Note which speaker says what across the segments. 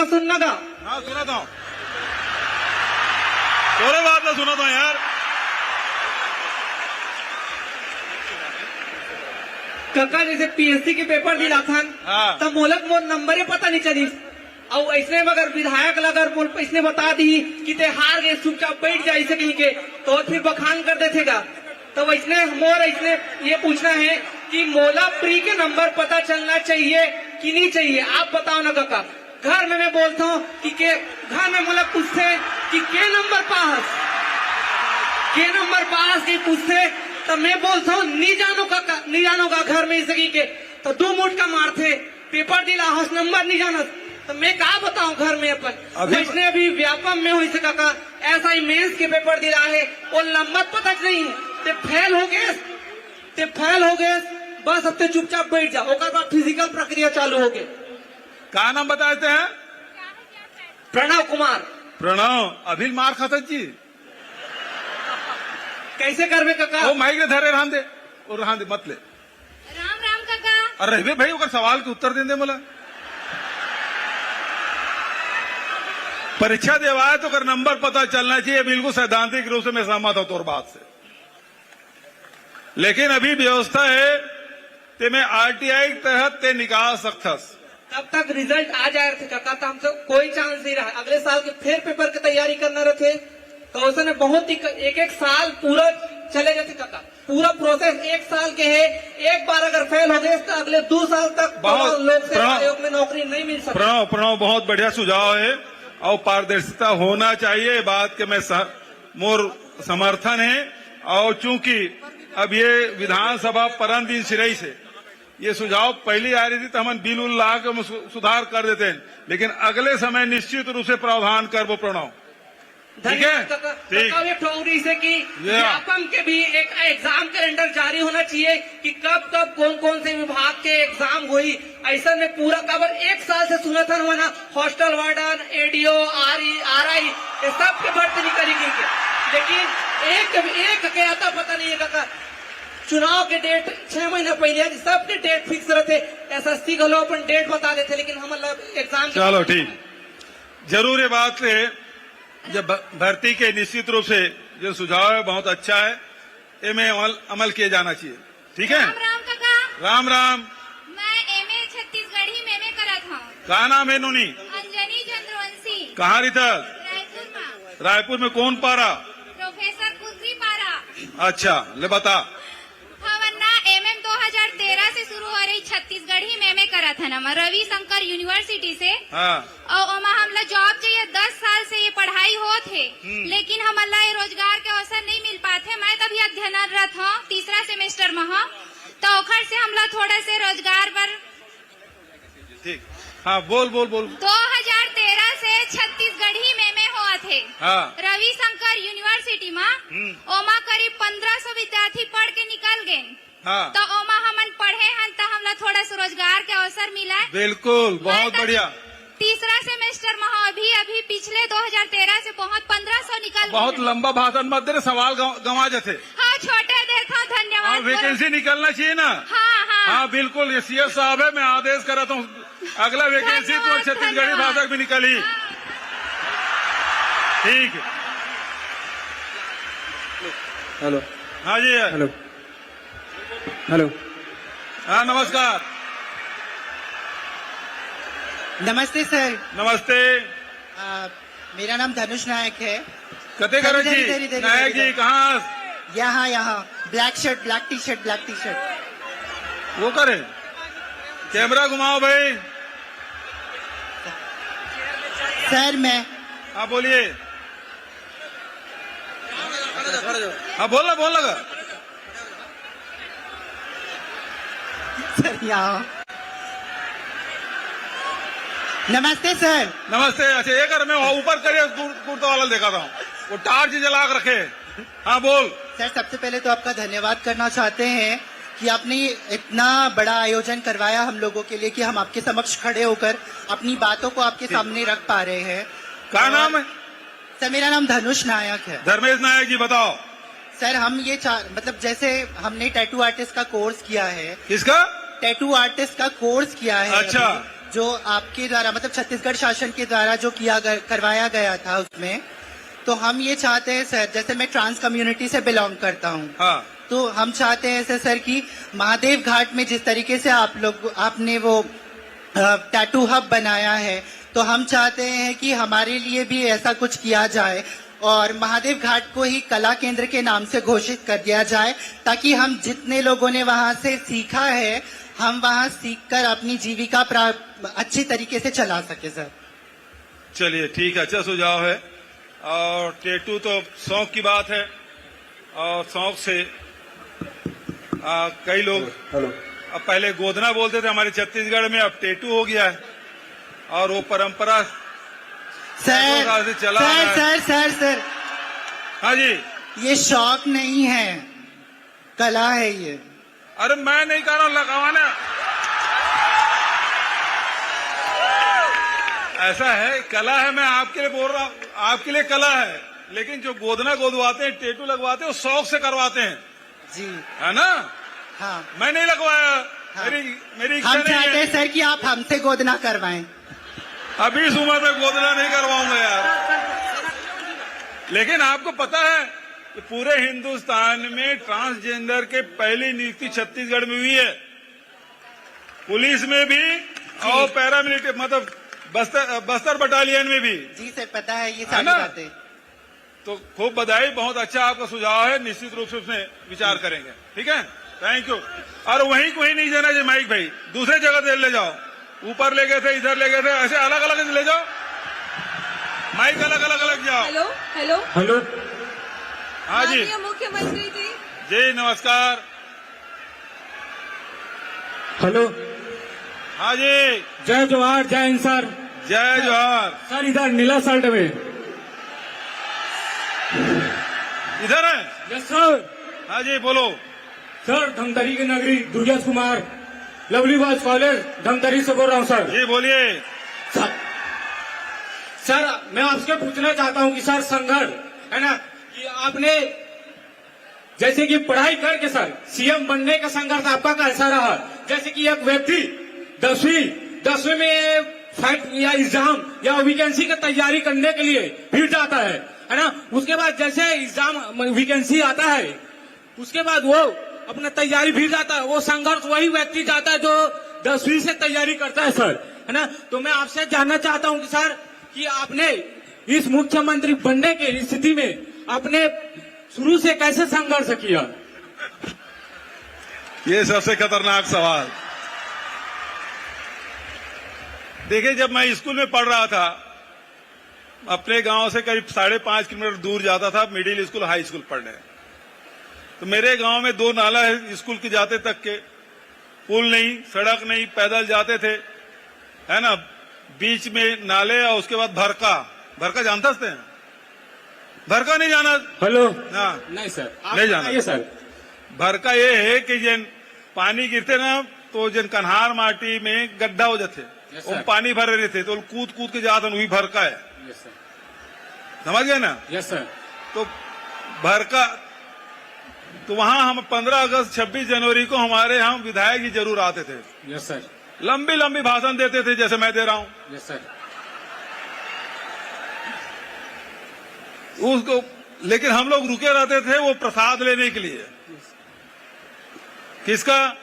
Speaker 1: काका सुनना का?
Speaker 2: हाँ सुना था, थोड़े बात में सुना था यार।
Speaker 1: काका जैसे पीएससी के पेपर दिला था
Speaker 2: हाँ।
Speaker 1: तब मोलक मोर नंबर ही पता नहीं चली, और ऐसने मगर विधायक लगर बोल इसने बता दी कि ते हार गए, चुपचाप बैठ जाए ऐसे कहीं के, तो फिर बखान कर देगा। तो वैसने मोर ऐसने ये पूछना है कि मोला प्री के नंबर पता चलना चाहिए कि नहीं चाहिए, आप बताओ ना काका। घर में मैं बोलता हूँ कि घर में मोला पूछते हैं कि के नंबर पास की पूछते, तो मैं बोलता हूँ नहीं जानो का घर में इसे के, तो 2 मुठ का मारते पेपर दिला हस नंबर नहीं जाना, तो मैं कहा बताऊं घर में अपन। इसने अभी व्यापम में हुई से काका ऐसा ही मेंस के पेपर दिला है और नंबर पता नहीं, ते फेल हो गए बस, अब ते चुपचाप बैठ जाओ, ओकर बाद फिजिकल प्रक्रिया चालू हो गई।
Speaker 2: क्या नाम बताते हैं?
Speaker 1: प्रणव कुमार।
Speaker 2: प्रणव, अभी मार खाता जी
Speaker 1: कैसे करवे काका?
Speaker 2: वो माइक ने धरे रहन दे, और रहन दे मत ले।
Speaker 3: राम राम काका।
Speaker 2: अरे वे भाई ओकर सवाल के उत्तर देंदे मोला। परीक्षा देवा है तो कर नंबर पता चलना चाहिए, बिल्कुल सैद्धांतिक रूप से मैं सहमत हूं तोर बात से, लेकिन अभी व्यवस्था है ते मैं आरटीआई के तहत ते निकाल सकथस।
Speaker 1: तब तक रिजल्ट आ जाए थे काका, तो हमसे कोई चांस नहीं रहा। अगले साल के फिर पेपर की तैयारी करना रहे तो उसने बहुत ही एक साल पूरा चले जाते काका, पूरा प्रोसेस 1 साल के है। एक बार अगर फेल हो गए तो अगले 2 साल तक लोक सेवा आयोग में नौकरी नहीं मिल सकती।
Speaker 2: प्रणव बहुत बढ़िया सुझाव है और पारदर्शिता होना चाहिए, बात के मैं मोर समर्थन है। और चूंकि अब ये विधानसभा परम दिन सिरई से ये सुझाव पहली आ रही थी तो हम बिल उल ला के सुधार कर देते हैं, लेकिन अगले समय निश्चित रूप से प्रावधान कर वो प्रणव। ठीक है,
Speaker 1: ठीक ठोरी से कि व्यापम के भी एक एग्जाम कैलेंडर जारी होना चाहिए कि कब कौन से विभाग के एग्जाम हुई। ऐसा में पूरा खबर 1 साल से सुना था ना, हॉस्टल वार्डन, एडीओ, आरआई ये सब के भर्ती निकली गई, लेकिन एक के आता पता नहीं है काका। चुनाव के डेट 6 महीना पहले सबके डेट फिक्स रहते, एसएससी को लोग अपन डेट बता देते, लेकिन हम एग्जाम।
Speaker 2: चलो ठीक, जरूर ये बात है जब भर्ती के निश्चित रूप से जो सुझाव है बहुत अच्छा है, ये में अमल किया जाना चाहिए। ठीक है,
Speaker 3: राम राम काका।
Speaker 2: राम राम।
Speaker 3: मैं एमए छत्तीसगढ़ी में करा था।
Speaker 2: कहा नाम है नूनी?
Speaker 3: अंजनी चंद्रवंशी।
Speaker 2: कहाँ रही था?
Speaker 3: रायपुर में।
Speaker 2: रायपुर में कौन पारा?
Speaker 3: प्रोफेसर कुर्सी पारा।
Speaker 2: अच्छा ले बता।
Speaker 3: वरना एमएम 2013 से शुरू हो रही छत्तीसगढ़ी में करा था ना, रविशंकर यूनिवर्सिटी से।
Speaker 2: हाँ।
Speaker 3: और हमला जॉब चाहिए, 10 साल से ये पढ़ाई हो थे, लेकिन हमला ये रोजगार के अवसर नहीं मिल पाते। मैं तभी अध्ययनरत हूँ, 3रा सेमेस्टर में हूँ, तो ओखर से हमला थोड़ा से रोजगार पर।
Speaker 2: ठीक, हाँ बोल।
Speaker 3: 2013 से छत्तीसगढ़ी में हुआ थे।
Speaker 2: हाँ।
Speaker 3: रविशंकर यूनिवर्सिटी में ओमा करीब 1500 विद्यार्थी पढ़ के निकल गए।
Speaker 2: हाँ।
Speaker 3: तो ओमा हमन पढ़े हन तो हमला थोड़ा सा रोजगार के अवसर मिला।
Speaker 2: बिल्कुल, बहुत बढ़िया।
Speaker 3: 3रा सेमेस्टर में अभी पिछले 2013 से पहुंच 1500 निकल।
Speaker 2: बहुत लंबा भाषण मत दे, सवाल गंवा जाते।
Speaker 3: हाँ छोटे देता हूँ, धन्यवाद।
Speaker 2: वैकेंसी निकलना चाहिए ना। हाँ बिल्कुल, ये सीएस साहब है, मैं आदेश कराता हूँ अगला वैकेंसी तो छत्तीसगढ़ी भाषा भी निकली। ठीक है।
Speaker 4: हेलो।
Speaker 2: हाँ जी।
Speaker 4: हेलो।
Speaker 2: हाँ नमस्कार।
Speaker 4: नमस्ते सर।
Speaker 2: नमस्ते।
Speaker 4: मेरा नाम धनुष नायक है।
Speaker 2: कते करो जी? नायक जी कहाँ?
Speaker 4: यहाँ black shirt, black T shirt.
Speaker 2: वो करे, कैमरा घुमाओ भाई।
Speaker 4: सर मैं।
Speaker 2: हाँ बोलिए। हाँ बोल लगा।
Speaker 4: सर यहाँ। नमस्ते सर।
Speaker 2: नमस्ते। अच्छा ये कर, मैं ऊपर करिए कुर्ता वाला देखा था, वो टार्च जला कर रखे। हाँ बोल।
Speaker 4: सर सबसे पहले तो आपका धन्यवाद करना चाहते हैं कि आपने इतना बड़ा आयोजन करवाया हम लोगों के लिए कि हम आपके समक्ष खड़े होकर अपनी बातों को आपके सामने रख पा रहे हैं।
Speaker 2: क्या नाम है?
Speaker 4: सर मेरा नाम धनुष नायक है।
Speaker 2: धर्मेश नायक जी बताओ।
Speaker 4: सर हम ये मतलब जैसे हमने टैटू आर्टिस्ट का कोर्स किया है।
Speaker 2: किसका?
Speaker 4: टैटू आर्टिस्ट का कोर्स किया है।
Speaker 2: अच्छा।
Speaker 4: जो आपके द्वारा मतलब छत्तीसगढ़ शासन के द्वारा जो करवाया गया था उसमें, तो हम ये चाहते हैं सर, जैसे मैं ट्रांस कम्युनिटी से बिलोंग करता हूँ,
Speaker 2: हाँ
Speaker 4: तो हम चाहते हैं ऐसे सर कि महादेव घाट में जिस तरीके से आपने वो टैटू हब बनाया है, तो हम चाहते हैं कि हमारे लिए भी ऐसा कुछ किया जाए और महादेव घाट को ही कला केंद्र के नाम से घोषित कर दिया जाए, ताकि हम जितने लोगों ने वहां से सीखा है, हम वहां सीखकर अपनी जीविका अच्छी तरीके से चला सके सर।
Speaker 2: चलिए ठीक है, अच्छा सुझाव है। और टेटू तो शौक की बात है और शौक से कई लोग अब पहले गोदना बोलते थे हमारे छत्तीसगढ़ में, अब टेटू हो गया है और वो परंपरा
Speaker 4: सर
Speaker 2: से चला
Speaker 4: सर
Speaker 2: हाँ जी,
Speaker 4: ये शौक नहीं है, कला है ये।
Speaker 2: अरे मैं नहीं कह रहा हूं लगावाना, ऐसा है, कला है, मैं आपके लिए बोल रहा हूँ, आपके लिए कला है, लेकिन जो गोदना गोदवाते हैं, टेटू लगवाते हैं, वो शौक से करवाते हैं
Speaker 4: जी,
Speaker 2: है ना।
Speaker 4: हाँ,
Speaker 2: मैं नहीं लगवाया,
Speaker 4: हाँ।
Speaker 2: मेरी इच्छा
Speaker 4: हम
Speaker 2: नहीं
Speaker 4: चाहते हैं
Speaker 2: है।
Speaker 4: सर कि आप हमसे गोदना करवाएं।
Speaker 2: अभी इस उम्र में गोदना नहीं करवाऊंगा यार। लेकिन आपको पता है कि पूरे हिंदुस्तान में ट्रांसजेंडर के पहली नियुक्ति छत्तीसगढ़ में हुई है, पुलिस में भी और पैरामिलिट्री मतलब बस्तर बटालियन में भी।
Speaker 4: जी सर, पता है ये
Speaker 2: है
Speaker 4: सारी
Speaker 2: ना?
Speaker 4: बातें।
Speaker 2: तो खूब बधाई, बहुत अच्छा आपका सुझाव है, निश्चित रूप से उसमें विचार करेंगे। ठीक है, थैंक यू। और वहीं कोई नहीं जाना चाहिए माइक भाई, दूसरे जगह से ले जाओ, ऊपर ले गए थे, इधर ले गए थे, ऐसे अलग अलग ले जाओ, माइक अलग अलग जाओ।
Speaker 5: हेलो हेलो
Speaker 6: हेलो,
Speaker 2: हाँ जी
Speaker 5: माननीय मुख्यमंत्री जी,
Speaker 2: जी नमस्कार।
Speaker 6: हेलो,
Speaker 2: हाँ जी,
Speaker 6: जय जवाहर, जय हिंद सर।
Speaker 2: जय जोहार।
Speaker 6: सर इधर नीला शर्ट में।
Speaker 2: इधर है,
Speaker 6: यस सर।
Speaker 2: हाँ जी बोलो।
Speaker 6: सर धमतरी की नगरी Durgesh Kumar, lovely boys college Dhamtari से बोल रहा हूँ सर।
Speaker 2: जी बोलिए।
Speaker 6: सर मैं आपसे पूछना चाहता हूँ कि सर संघर्ष है ना, कि आपने जैसे कि पढ़ाई करके सर सीएम बनने का संघर्ष आपका कैसा रहा? जैसे कि एक व्यक्ति 10वीं में फाइट या एग्जाम या वैकेंसी की तैयारी करने के लिए फिर जाता है ना, उसके बाद जैसे एग्जाम वैकेंसी आता है, उसके बाद वो अपना तैयारी फिर जाता है, वो संघर्ष वही व्यक्ति जाता है जो 10वीं से तैयारी करता है सर, है ना। तो मैं आपसे जानना चाहता हूँ कि सर कि आपने इस मुख्यमंत्री बनने की स्थिति में आपने शुरू से कैसे संघर्ष किया?
Speaker 2: ये सबसे खतरनाक सवाल। देखिए, जब मैं स्कूल में पढ़ रहा था, अपने गांव से करीब 5.5 किलोमीटर दूर जाता था मिडिल स्कूल हाई स्कूल पढ़ने, तो मेरे गांव में 2 नाला है स्कूल के जाते तक के, पुल नहीं, सड़क नहीं, पैदल जाते थे, है ना। बीच में नाले और उसके बाद भरका जानता हैं? भरका नहीं जाना?
Speaker 6: हेलो,
Speaker 2: हाँ
Speaker 6: नहीं सर,
Speaker 2: नहीं जाना।
Speaker 6: ये सर
Speaker 2: भरका ये है कि जन पानी गिरते ना, तो जन कन्हार माटी में गड्ढा हो जाते,
Speaker 6: Yes,
Speaker 2: वो
Speaker 6: sir.
Speaker 2: पानी भरे रहते, तो कूद कूद के जाते, वही भरका है,
Speaker 6: यस सर,
Speaker 2: समझ गए ना।
Speaker 6: Yes sir.
Speaker 2: तो भरका, तो वहां हम 15 अगस्त 26 जनवरी को हमारे यहाँ विधायक जी जरूर आते थे,
Speaker 6: यस सर,
Speaker 2: लंबी लंबी भाषण देते थे जैसे मैं दे रहा हूं
Speaker 6: यस सर।
Speaker 2: उसको, लेकिन हम लोग रुके रहते थे वो प्रसाद लेने के लिए। किसका?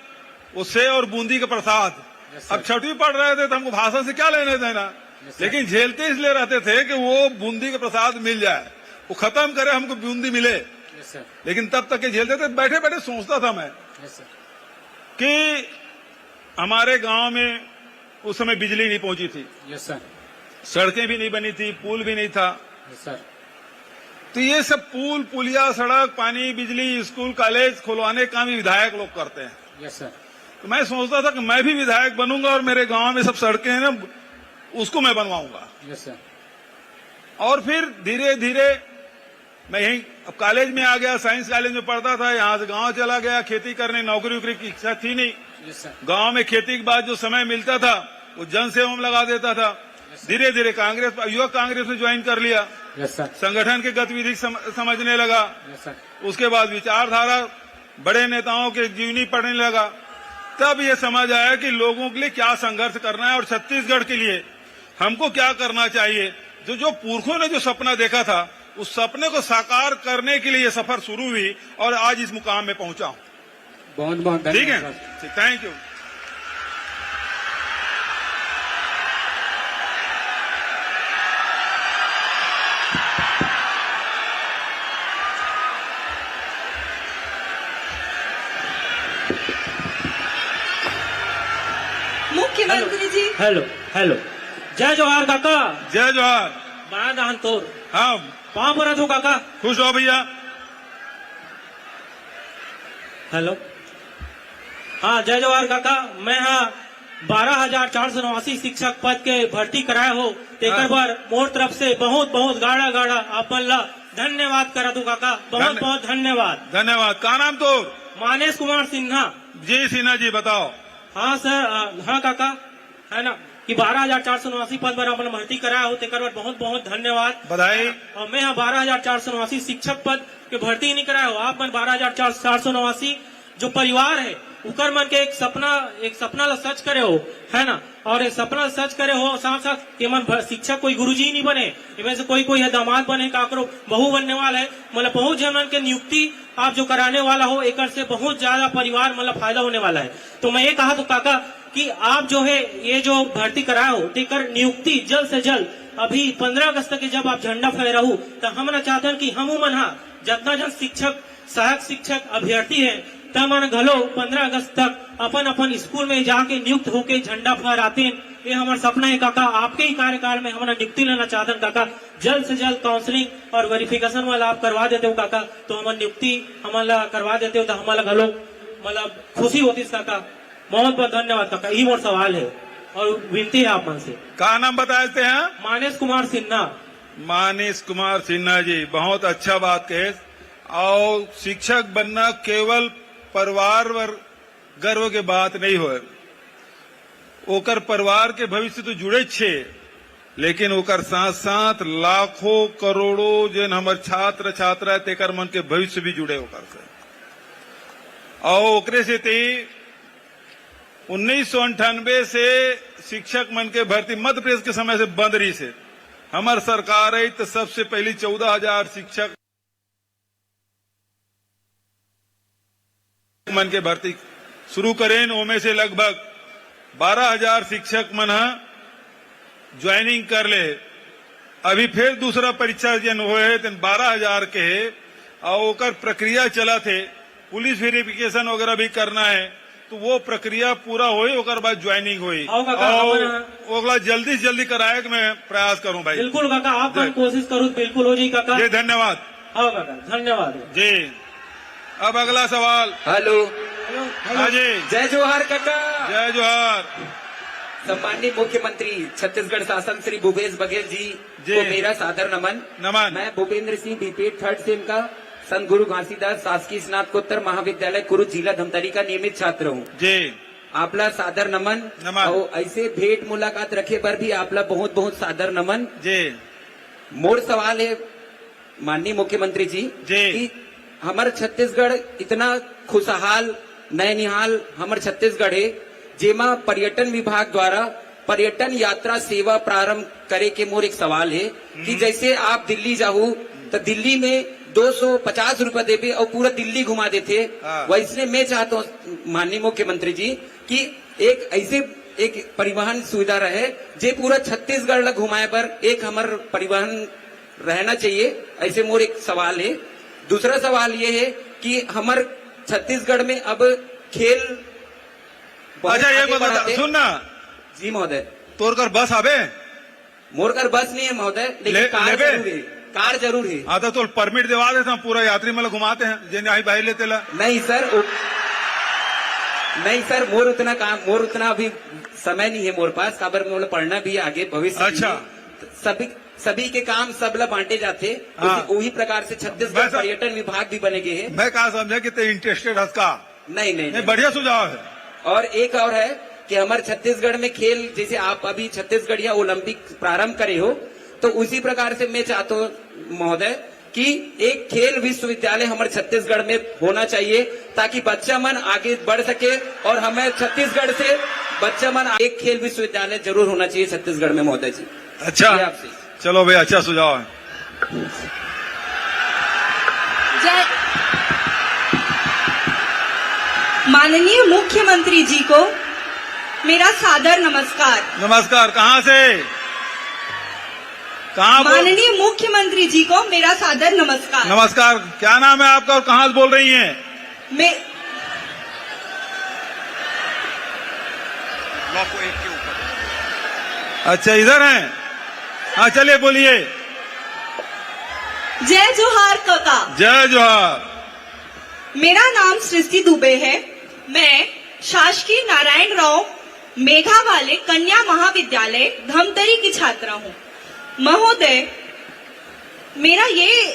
Speaker 2: वो सेव और बूंदी का प्रसाद।
Speaker 6: Yes, sir.
Speaker 2: अब छठी पढ़ रहे थे तो हमको भाषण से क्या लेने देना,
Speaker 6: Yes, sir.
Speaker 2: लेकिन झेलते इसलिए रहते थे कि वो बूंदी का प्रसाद मिल जाए, वो खत्म करे, हमको बूंदी मिले।
Speaker 6: यस सर,
Speaker 2: लेकिन तब तक के झेलते थे। बैठे बैठे सोचता था मैं
Speaker 6: यस सर,
Speaker 2: कि हमारे गांव में उस समय बिजली नहीं पहुंची थी,
Speaker 6: यस सर,
Speaker 2: सड़कें भी नहीं बनी थी, पुल भी नहीं था।
Speaker 6: यस सर,
Speaker 2: तो ये सब पुल, पुलिया, सड़क, पानी, बिजली, स्कूल, कॉलेज खुलवाने का भी विधायक लोग करते हैं।
Speaker 6: यस सर,
Speaker 2: तो मैं सोचता था कि मैं भी विधायक बनूंगा और मेरे गांव में सब सड़कें हैं ना, उसको मैं बनवाऊंगा।
Speaker 6: यस सर,
Speaker 2: और फिर धीरे धीरे मैं यहीं अब कॉलेज में आ गया, साइंस कॉलेज में पढ़ता था, यहाँ से गांव चला गया खेती करने, नौकरी वोकरी की इच्छा थी नहीं।
Speaker 6: यस सर,
Speaker 2: गांव में खेती के बाद जो समय मिलता था वो जन सेवा में लगा देता था। धीरे धीरे कांग्रेस, युवक कांग्रेस में ज्वाइन कर लिया,
Speaker 6: यस सर,
Speaker 2: संगठन की गतिविधि समझने लगा।
Speaker 6: यस सर,
Speaker 2: उसके बाद विचारधारा, बड़े नेताओं के जीवनी पढ़ने लगा। तब ये समझ आया कि लोगों के लिए क्या संघर्ष करना है और छत्तीसगढ़ के लिए हमको क्या करना चाहिए। जो पुरखों ने जो सपना देखा था उस सपने को साकार करने के लिए ये सफर शुरू हुई और आज इस मुकाम में पहुंचा हूं।
Speaker 6: बहुत बहुत
Speaker 2: ठीक है,
Speaker 6: धन्यवाद।
Speaker 2: Thank you.
Speaker 5: मुख्यमंत्री जी
Speaker 6: हेलो हेलो, जय जोहार काका।
Speaker 2: जय जोहार।
Speaker 6: बड़ा दान तोर
Speaker 2: हाँ,
Speaker 6: पाँव पर हो काका।
Speaker 2: खुश हो भैया।
Speaker 6: हेलो, हाँ जय जवाहर काका। मैं हाँ 12,489 शिक्षक पद के भर्ती कराए हो तेकर बर मोर तरफ से बहुत बहुत गाड़ा गाड़ा अपन ला धन्यवाद करा दू काका। बहुत बहुत धन्यवाद।
Speaker 2: धन्यवाद। का नाम तो?
Speaker 6: मानेश कुमार सिन्हा।
Speaker 2: जी सिन्हा जी, बताओ।
Speaker 6: हाँ सर, हाँ काका, है ना कि 12,489 पद पर अपन भर्ती कराया हो तेकर बर बहुत बहुत धन्यवाद,
Speaker 2: बधाई।
Speaker 6: और मैं यहाँ 12,489 शिक्षक पद के भर्ती नहीं कराया हो। आप मन 12,489 जो परिवार है उकर मन के एक सपना ला सच करे हो, है ना, और एक सपना सच करे हो। साथ साथ के मन शिक्षक कोई गुरुजी नहीं बने, इनमें से कोई है दामाद बने, काकरो बहू बनने वाला है, मतलब बहुत जन के नियुक्ति आप जो कराने वाला हो एक से बहुत ज्यादा परिवार मतलब फायदा होने वाला है। तो मैं ये कहा तो काका कि आप जो है ये जो भर्ती कराया हो तेकर नियुक्ति जल्द से जल्द अभी 15 अगस्त के जब आप झंडा फहराहू तो हम चाहते हैं कि हम मन जितना जन शिक्षक सहायक शिक्षक अभ्यर्थी है तब मन घलो 15 अगस्त तक अपन अपन स्कूल में जाके नियुक्त होके झंडा फहराते हैं। ये हमारा सपना है काका। आपके ही कार्यकाल में हमारा नियुक्ति लेना चाहते हैं काका। जल्द से जल्द काउंसलिंग और वेरिफिकेशन वाला आप करवा देते हो काका, तो हमारी नियुक्ति हमारा करवा देते हो तो हमारा घलो मतलब खुशी होती काका। बहुत बहुत धन्यवाद काका। यही मोर सवाल है और विनती है आप मन से।
Speaker 2: का नाम बताते हैं?
Speaker 6: मानेश कुमार सिन्हा।
Speaker 2: मानेश कुमार सिन्हा जी, बहुत अच्छा बात कहे। और शिक्षक बनना केवल परिवार वर गर्व के बात नहीं हो, ओकर परिवार के भविष्य तो जुड़े छे, लेकिन ओकर साथ साथ लाखों करोड़ों जन हमार छात्र छात्रा तेकर मन के भविष्य भी जुड़े ओकर से। और ओकरे से 1998 से शिक्षक मन के भर्ती मध्य प्रदेश के समय से बंद रही से हमार सरकार आई तो सबसे पहली 14,000 शिक्षक मन के भर्ती शुरू करें। ओमे से लगभग 12,000 शिक्षक मन ज्वाइनिंग कर ले। अभी फिर दूसरा परीक्षा जन हुए है 12,000 के है और ओकर प्रक्रिया चला थे। पुलिस वेरिफिकेशन वगैरह भी करना है तो वो प्रक्रिया पूरा हुई ओकर बाद ज्वाइनिंग हुई और ओकला जल्दी से जल्दी कराए मैं प्रयास करूं भाई।
Speaker 6: बिल्कुल काका, आप कोशिश करो बिल्कुल हो जाए काका।
Speaker 2: जी धन्यवाद।
Speaker 6: हाँ काका, धन्यवाद
Speaker 2: जी। अब अगला सवाल।
Speaker 7: हेलो,
Speaker 2: हाँ जी,
Speaker 7: जय जोहार काका।
Speaker 2: जय जोहार।
Speaker 7: सम्माननीय मुख्यमंत्री छत्तीसगढ़ शासन श्री भूपेश बघेल जी को मेरा सादर नमन। मैं Bhupendra Singh BPEd 3rd same का संत गुरु घासीदास शासकीय स्नातकोत्तर महाविद्यालय कुरुद जिला धमतरी का नियमित छात्र हूँ
Speaker 2: जी।
Speaker 7: आपला सादर नमन। और ऐसे भेंट मुलाकात रखे पर भी आपला बहुत बहुत सादर नमन
Speaker 2: जी।
Speaker 7: मोर सवाल है माननीय मुख्यमंत्री जी कि हमारे छत्तीसगढ़ इतना खुशहाल नैनिहाल हमारे छत्तीसगढ़ है जेमा पर्यटन विभाग द्वारा पर्यटन यात्रा सेवा प्रारंभ करे के मोर एक सवाल है कि जैसे आप दिल्ली जाहू तो दिल्ली में 250 रुपए देवे और पूरा दिल्ली घुमा देते, वैसे मैं चाहता हूँ माननीय मुख्यमंत्री जी कि एक ऐसे एक परिवहन सुविधा रहे जे पूरा छत्तीसगढ़ ला घुमाए पर एक हमार परिवहन रहना चाहिए। ऐसे मोर एक सवाल है। दूसरा सवाल ये है कि हमार छत्तीसगढ़ में अब खेल
Speaker 2: अच्छा ये बता सुनना
Speaker 7: जी महोदय।
Speaker 2: तोर कर बस आवे?
Speaker 7: मोर कर बस नहीं है महोदय, लेकिन कार जरूर है। कार जरूर है।
Speaker 2: आता तो परमिट दिवा देता पूरा यात्री मतलब घुमाते हैं जे नहीं भाई लेते ला।
Speaker 7: नहीं सर मोर उतना अभी समय नहीं है मोर पास। काबर में पढ़ना भी आगे भविष्य। अच्छा सभी के काम सबला बांटे जाते। वही प्रकार से छत्तीसगढ़ पर्यटन विभाग भी बने गए हैं।
Speaker 2: मैं कहा समझा कि ते इंटरेस्टेड है का?
Speaker 7: नहीं,
Speaker 2: बढ़िया सुझाव है।
Speaker 7: और एक और है कि हमारे छत्तीसगढ़ में खेल जैसे आप अभी छत्तीसगढ़ या ओलंपिक प्रारंभ करे हो तो उसी प्रकार से मैं चाहता हूँ महोदय कि एक खेल विश्वविद्यालय हमारे छत्तीसगढ़ में होना चाहिए ताकि बच्चा मन आगे बढ़ सके और हमें छत्तीसगढ़ से बच्चा मन एक खेल विश्वविद्यालय जरूर होना चाहिए छत्तीसगढ़ में महोदय जी।
Speaker 2: अच्छा,
Speaker 7: ये आपसे।
Speaker 2: चलो भाई, अच्छा सुझाव है।
Speaker 5: जय माननीय मुख्यमंत्री जी को मेरा सादर नमस्कार।
Speaker 2: नमस्कार। कहाँ से? कहाँ
Speaker 5: माननीय मुख्यमंत्री जी को मेरा सादर नमस्कार।
Speaker 2: नमस्कार। क्या नाम है आपका और कहाँ से बोल रही हैं?
Speaker 5: मैं
Speaker 2: अच्छा, इधर हैं। हाँ, चलिए बोलिए।
Speaker 5: जय जोहार काका।
Speaker 2: जय जोहार।
Speaker 5: मेरा नाम सृष्टि दुबे है। मैं शासकीय नारायण राव मेघावाले कन्या महाविद्यालय धमतरी की छात्रा हूँ। महोदय, मेरा ये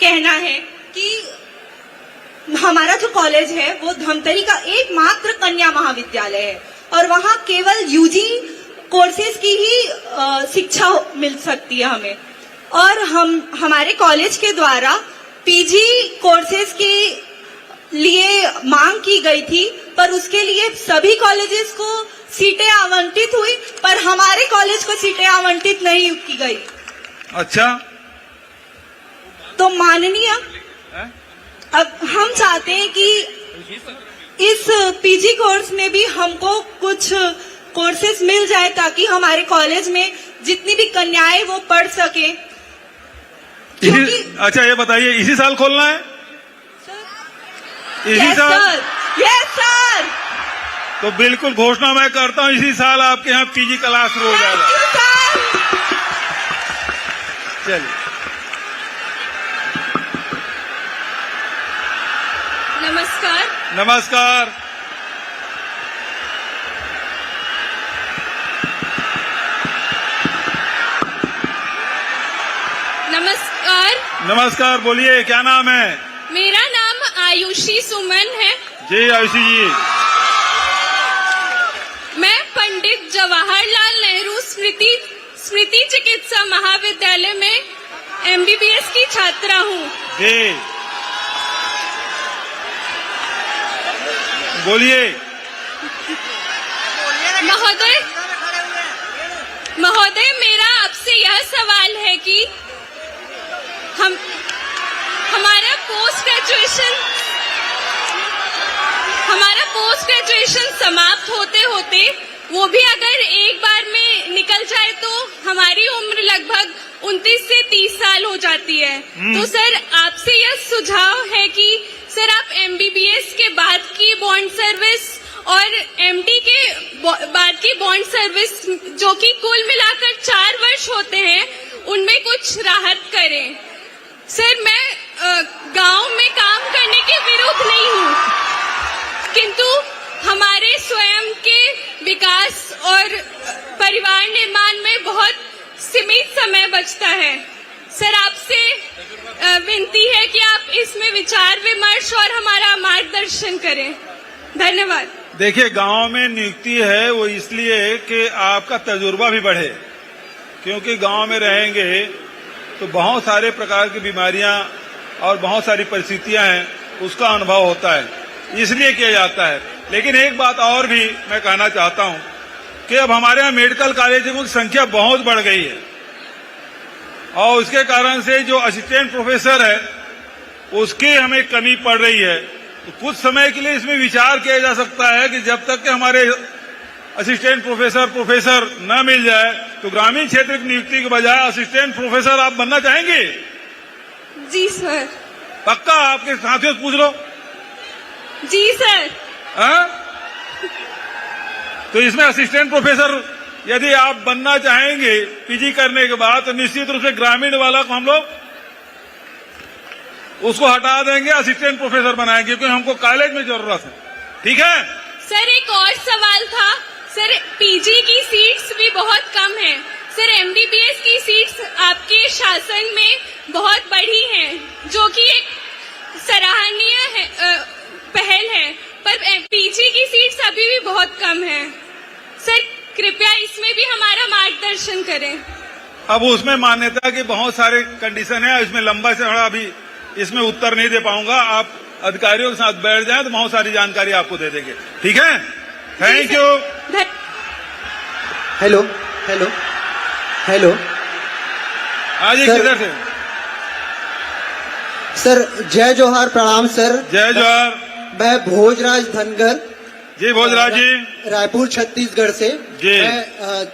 Speaker 5: कहना है कि हमारा जो कॉलेज है वो धमतरी का एकमात्र कन्या महाविद्यालय है और वहाँ केवल यूजी कोर्सेज की ही शिक्षा मिल सकती है हमें, और हमारे कॉलेज के द्वारा पीजी कोर्सेज के लिए मांग की गई थी, पर उसके लिए सभी कॉलेजेस को सीटें आवंटित हुई, पर हमारे कॉलेज को सीटें आवंटित नहीं की गई।
Speaker 2: अच्छा,
Speaker 5: तो माननीय, अब हम चाहते हैं कि इस पीजी कोर्स में भी हमको कुछ कोर्सेज मिल जाए ताकि हमारे कॉलेज में जितनी भी कन्याएं वो पढ़ सके।
Speaker 2: अच्छा, ये बताइए, इसी साल खोलना है? इसी
Speaker 5: यस
Speaker 2: साल?
Speaker 5: Sir, yes sir.
Speaker 2: तो बिल्कुल घोषणा मैं करता हूँ, इसी साल आपके यहाँ पीजी क्लास शुरू हो जाएगा। चलिए।
Speaker 5: नमस्कार।
Speaker 2: नमस्कार।
Speaker 3: नमस्कार।
Speaker 2: नमस्कार, बोलिए, क्या नाम है?
Speaker 3: मेरा नाम आयुषी सुमन है।
Speaker 2: जी आयुषी जी।
Speaker 3: मैं पंडित जवाहरलाल नेहरू स्मृति चिकित्सा महाविद्यालय में एमबीबीएस की छात्रा हूँ।
Speaker 2: जी बोलिए।
Speaker 3: महोदय, मेरा आपसे यह सवाल है कि हमारा पोस्ट ग्रेजुएशन समाप्त होते होते वो भी अगर एक बार में निकल जाए तो हमारी उम्र लगभग 29 से 30 साल हो जाती है। तो सर, आपसे यह सुझाव है कि सर आप एमबीबीएस के बाद की बॉन्ड सर्विस और एमडी के बाद की बॉन्ड सर्विस, जो कि कुल मिलाकर 4 वर्ष होते हैं, उनमें कुछ राहत करें। सर, मैं गांव में काम करने के विरुद्ध नहीं हूँ, किंतु हमारे स्वयं के विकास और परिवार निर्माण में बहुत सीमित समय बचता है। सर, आपसे विनती है कि आप इसमें विचार विमर्श और हमारा मार्गदर्शन करें। धन्यवाद।
Speaker 2: देखिए, गांव में नियुक्ति है वो इसलिए कि आपका तजुर्बा भी बढ़े, क्योंकि गांव में रहेंगे तो बहुत सारे प्रकार की बीमारियां और बहुत सारी परिस्थितियां हैं, उसका अनुभव होता है, इसलिए किया जाता है। लेकिन एक बात और भी मैं कहना चाहता हूं कि अब हमारे यहाँ मेडिकल कॉलेजों की संख्या बहुत बढ़ गई है और उसके कारण से जो असिस्टेंट प्रोफेसर है उसकी हमें कमी पड़ रही है। तो कुछ समय के लिए इसमें विचार किया जा सकता है कि जब तक कि हमारे असिस्टेंट प्रोफेसर न मिल जाए तो ग्रामीण क्षेत्र की नियुक्ति के बजाय असिस्टेंट प्रोफेसर आप बनना चाहेंगे?
Speaker 3: जी सर।
Speaker 2: पक्का? आपके साथियों से पूछ लो।
Speaker 3: जी सर।
Speaker 2: तो इसमें असिस्टेंट प्रोफेसर यदि आप बनना चाहेंगे पीजी करने के बाद, तो निश्चित रूप से ग्रामीण वाला को हम लोग उसको हटा देंगे, असिस्टेंट प्रोफेसर बनाएंगे, क्योंकि हमको कॉलेज में जरूरत है। ठीक है
Speaker 3: सर? एक और सवाल था सर, पीजी की सीट्स भी बहुत कम है सर, एमबीबीएस की सीट्स आपके शासन में बहुत बढ़ी हैं, जो कि एक सराहनीय है, पहल है, पर पीजी की सीट्स अभी भी बहुत कम है। सर, कृपया इसमें भी हमारा मार्गदर्शन करें।
Speaker 2: अब उसमें मान्यता की बहुत सारे कंडीशन है, इसमें लंबा से बड़ा अभी इसमें उत्तर नहीं दे पाऊंगा। आप अधिकारियों के साथ बैठ जाएं तो बहुत सारी जानकारी आपको दे देंगे। ठीक है, thank you.
Speaker 8: Hello hello hello
Speaker 2: आज
Speaker 8: सर।
Speaker 2: किधर से?
Speaker 8: सर जय जोहार, प्रणाम सर।
Speaker 2: जय जोहार।
Speaker 8: मैं भोजराज धनगर
Speaker 2: जी भोजराज जी,
Speaker 8: रायपुर छत्तीसगढ़ से।
Speaker 2: जी।
Speaker 8: मैं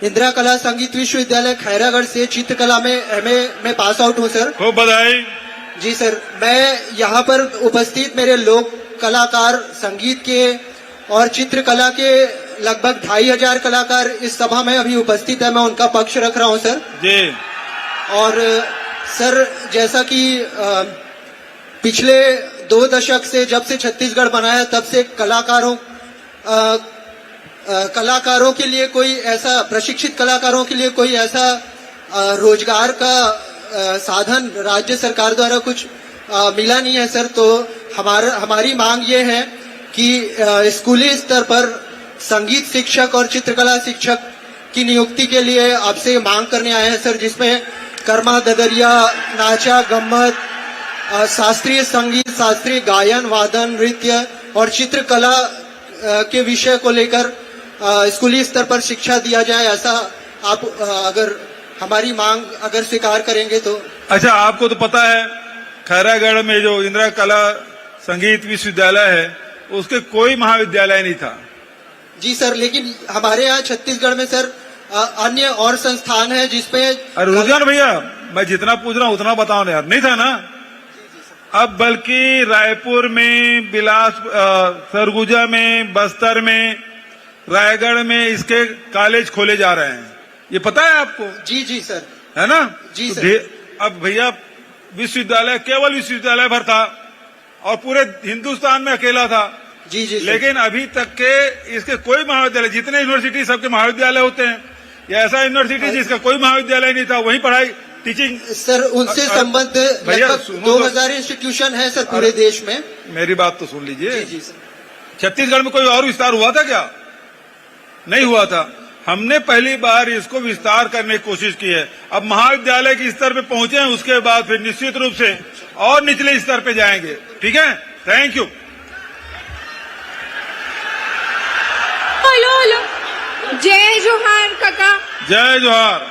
Speaker 8: इंदिरा कला संगीत विश्वविद्यालय खैरागढ़ से चित्रकला में एमए में पास आउट हूँ सर।
Speaker 2: खूब बधाई।
Speaker 8: जी सर, मैं यहाँ पर उपस्थित मेरे लोक कलाकार, संगीत के और चित्रकला के लगभग 2500 कलाकार इस सभा में अभी उपस्थित है। मैं उनका पक्ष रख रहा हूँ सर।
Speaker 2: जी।
Speaker 8: और सर जैसा कि पिछले 2 दशक से जब से छत्तीसगढ़ बना है तब से कलाकारों के लिए कोई ऐसा, प्रशिक्षित कलाकारों के लिए कोई ऐसा रोजगार का साधन राज्य सरकार द्वारा कुछ मिला नहीं है सर। तो हमारी मांग ये है कि स्कूली स्तर पर संगीत शिक्षक और चित्रकला शिक्षक की नियुक्ति के लिए आपसे मांग करने आए हैं सर, जिसमें कर्मा, ददरिया, नाचा, गम्मत, शास्त्रीय संगीत, शास्त्रीय गायन, वादन, नृत्य और चित्रकला के विषय को लेकर स्कूली स्तर पर शिक्षा दिया जाए। ऐसा आप अगर हमारी मांग अगर स्वीकार करेंगे तो।
Speaker 2: अच्छा, आपको तो पता है खैरागढ़ में जो इंदिरा कला संगीत विश्वविद्यालय है उसके कोई महाविद्यालय नहीं था।
Speaker 8: जी सर, लेकिन हमारे यहाँ छत्तीसगढ़ में सर अन्य और संस्थान है जिसपे।
Speaker 2: अरे रुझान भैया, मैं जितना पूछ रहा हूँ उतना बताओ ना यार, नहीं था ना। अब बल्कि रायपुर में, सरगुजा में, बस्तर में, रायगढ़ में इसके कॉलेज खोले जा रहे हैं, ये पता है आपको?
Speaker 8: जी जी सर।
Speaker 2: है ना?
Speaker 8: जी
Speaker 2: तो
Speaker 8: सर।
Speaker 2: अब भैया विश्वविद्यालय केवल विश्वविद्यालय भर था और पूरे हिंदुस्तान में अकेला था।
Speaker 8: जी जी सर।
Speaker 2: लेकिन अभी तक के इसके कोई महाविद्यालय, जितने यूनिवर्सिटी सबके महाविद्यालय होते हैं, या ऐसा यूनिवर्सिटी जिसका कोई महाविद्यालय नहीं था वहीं पढ़ाई टीचिंग।
Speaker 8: सर उनसे संबद्ध लगभग 2000 इंस्टीट्यूशन है सर पूरे देश में।
Speaker 2: मेरी बात तो सुन लीजिए।
Speaker 8: जी जी सर।
Speaker 2: छत्तीसगढ़ में कोई और विस्तार हुआ था क्या? नहीं हुआ था। हमने पहली बार इसको विस्तार करने की कोशिश की है। अब महाविद्यालय के स्तर पे पहुंचे हैं, उसके बाद फिर निश्चित रूप से और निचले स्तर पे जाएंगे। ठीक है, थैंक यू।
Speaker 3: हेलो हेलो, जय जोहार काका।
Speaker 2: जय जोहार।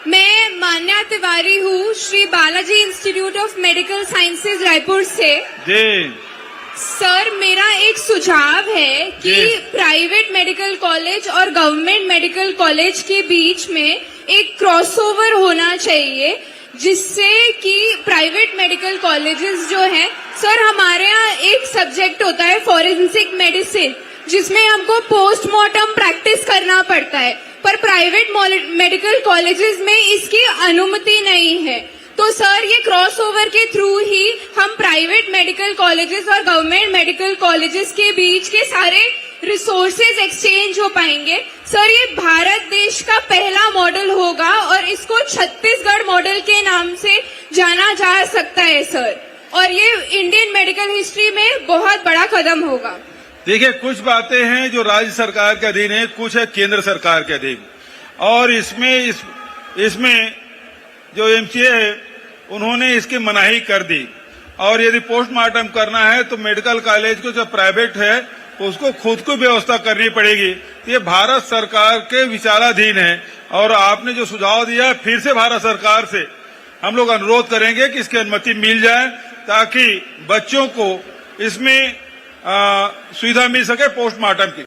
Speaker 3: मैं मान्या तिवारी हूँ, Shri Balaji institute of medical sciences Raipur से।
Speaker 2: जी
Speaker 3: सर, मेरा एक सुझाव है कि प्राइवेट मेडिकल कॉलेज और गवर्नमेंट मेडिकल कॉलेज के बीच में एक क्रॉसओवर होना चाहिए, जिससे कि प्राइवेट मेडिकल कॉलेजेस जो हैं, सर हमारे यहाँ एक सब्जेक्ट होता है फॉरेंसिक मेडिसिन, जिसमें हमको पोस्टमार्टम प्रैक्टिस करना पड़ता है, पर प्राइवेट मेडिकल कॉलेजेस में इसकी अनुमति नहीं है। तो सर ये क्रॉसओवर के थ्रू ही हम प्राइवेट मेडिकल कॉलेजेस और गवर्नमेंट मेडिकल कॉलेजेस के बीच के सारे रिसोर्सेज एक्सचेंज हो पाएंगे। सर ये भारत देश का पहला मॉडल होगा और इसको छत्तीसगढ़ मॉडल के नाम से जाना जा सकता है सर, और ये इंडियन मेडिकल हिस्ट्री में बहुत बड़ा कदम होगा।
Speaker 2: देखिए, कुछ बातें हैं जो राज्य सरकार के अधीन है, कुछ है केंद्र सरकार के अधीन, और इसमें जो एमसीए है उन्होंने इसकी मनाही कर दी। और यदि पोस्टमार्टम करना है तो मेडिकल कॉलेज को जो प्राइवेट है उसको खुद को व्यवस्था करनी पड़ेगी। ये भारत सरकार के विचाराधीन है, और आपने जो सुझाव दिया फिर से भारत सरकार से हम लोग अनुरोध करेंगे कि इसकी अनुमति मिल जाए, ताकि बच्चों को इसमें सुविधा मिल सके पोस्टमार्टम की।